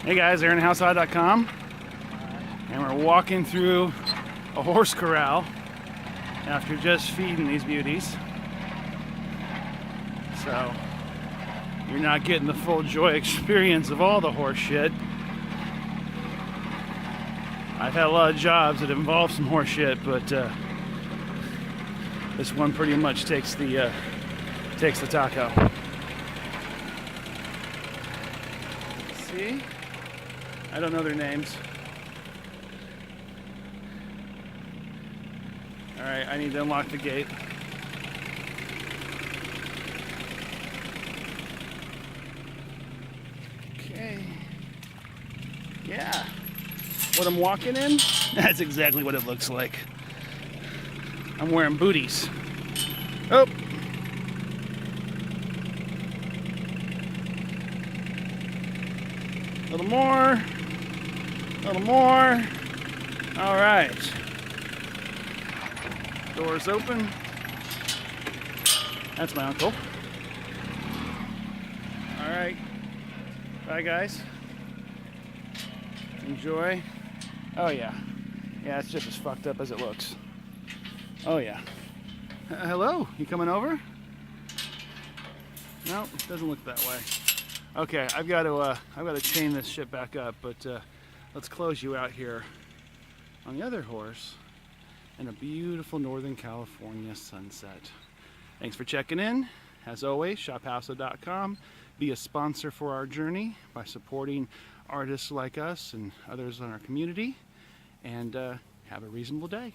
Hey guys, AaronHouseHot.com, and we're walking through a horse corral after just feeding these beauties. So you're not getting the full joy experience of all the horse shit. I've had a lot of jobs that involve some horse shit, but this one pretty much takes the taco. See? I don't know their names. All right, I need to unlock the gate. Okay. Yeah. What I'm walking in, that's exactly what it looks like. I'm wearing booties. Oh. A little more. A little more. All right. Doors open. That's my uncle. All right. Bye, guys. Enjoy. Oh, yeah. Yeah, it's just as fucked up as it looks. Oh, yeah. Hello? You coming over? No, it doesn't look that way. Okay, I've got to chain this shit back up, but let's close you out here on the other horse in a beautiful Northern California sunset. Thanks for checking in. As always, ShopHouseHot.com. Be a sponsor for our journey by supporting artists like us and others in our community. And have a reasonable day.